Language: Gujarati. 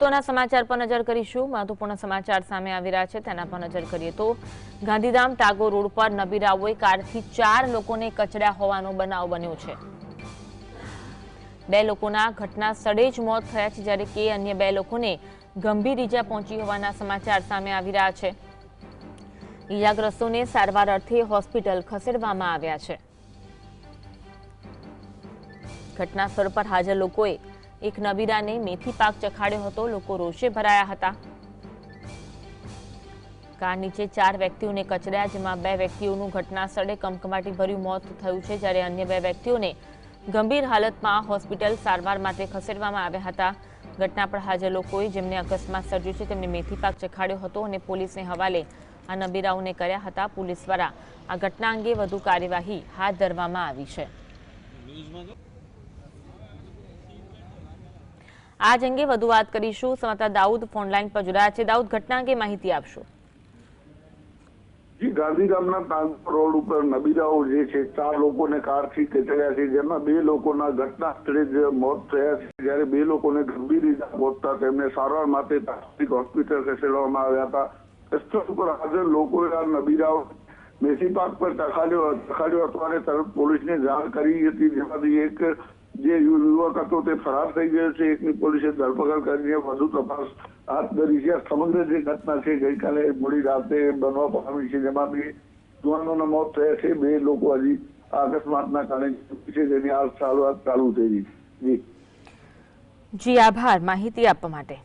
તોના સમાચાર પર નજર કરીશું। મહત્વપૂર્ણ સમાચાર સામે આવી રહ્યા છે તેના પર નજર કરીએ તો ગાંધીધામ ટાગોર રોડ પર નબીરાઓએ કારથી 4 લોકોને કચડ્યા હોવાનો બનાવ બન્યો છે। 2 લોકોના ઘટના સ્થળે જ મોત થયા છે જ્યારે કે અન્ય 2 લોકોને ગંભીર ઈજા પહોંચી હોવાના સમાચાર સામે આવી રહ્યા છે। ઈજાગ્રસ્તોને સારવાર અર્થે હોસ્પિટલ ખસેડવામાં આવ્યા છે। ઘટના સ્થળ પર હાજર લોકોએ એક નબીરાને મેથી પાક ચખાડ્યો હતો। લોકો રોષે ભરાયા હતા। કાર નીચે 4 વ્યક્તિઓને કચડ્યા, જેમાં 2 વ્યક્તિઓનું ઘટના સ્થળે કમકમાટી ભર્યું મોત થયું છે જ્યારે અન્ય 2 વ્યક્તિઓને ગંભીર હાલતમાં હોસ્પિટલ સારવાર માટે ખસેડવામાં આવ્યા હતા। ઘટના પર હાજર લોકોએ જેમને અકસ્માત સર્જ્યો છે તેમને મેથી પાક ચખાડ્યો હતો અને પોલીસને હવાલે આ નબીરાઓને કર્યા હતા। પોલીસ દ્વારા આ ઘટના અંગે વધુ કાર્યવાહી હાથ ધરવામાં આવી છે। આજ અંગે વધુ વાત કરીશું। સંવાદદાતા દાઉદ ફોનલાઈન પર જોડાયા છે। દાઉદ, ઘટના અંગે માહિતી આપશો। જી, ગાંધીધામના ટાગોર રોડ ઉપર નબીરાઓ જે છે 4 લોકોને કારથી કચડ્યા છે, જેમાં 2 લોકોના ઘટના સ્થળે જ મોત થયા છે જ્યારે 2 લોકોને ગંભીર ઈજા પહોંચતા તેમને સારવાર માટે તાત્કાલિક હોસ્પિટલ ખસેડવામાં આવ્યા હતા। સ્થળ ઉપર હાજર લોકોએ આ નબીરાઓ મેથી પાક પર ચખાડ્યો હતો અને તરત પોલીસને જાણ કરી હતી, જેમાંથી એક જે યુવક હતો તે ફરાર થઈ ગયો છે। એકની પોલીસે ધરપકડ કરીને વધુ તપાસ હાથ ધરી છે। સમગ્ર જે ઘટના છે ગઈકાલે મોડી રાતે બનવા પામી છે, જેમાં 2 જવાનોના મોત થયા છે। 2 લોકો હજી આ અકસ્માતના કારણે છે જેની હાલ સારવાર ચાલુ થઈ છે। જી, આભાર માહિતી આપવા માટે।